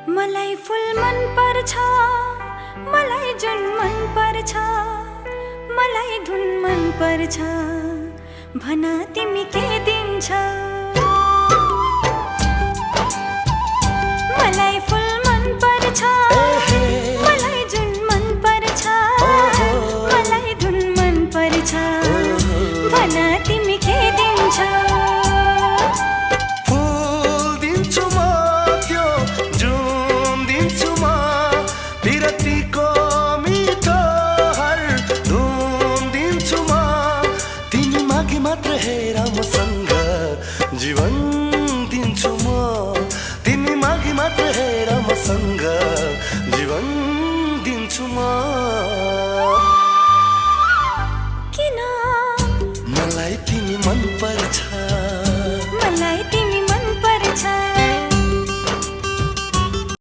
मलाई फुल मन पर्छ, मलाई जुन मन पर्छ, मलाई धुन मन पर्छ, भन तिमी के दिन्छ? मलाई फुल मन पर्छ, मलाई जुन मन पर्छ, मलाई धुन मन पर्छ, भन तिमी के दिन्छ? मात्र हेर मसँग जीवन दिन्छु म, तिमी मागी मात्र हेर मसँग जीवन दिन्छु म। किन मलाई तिमी मन पर्छ,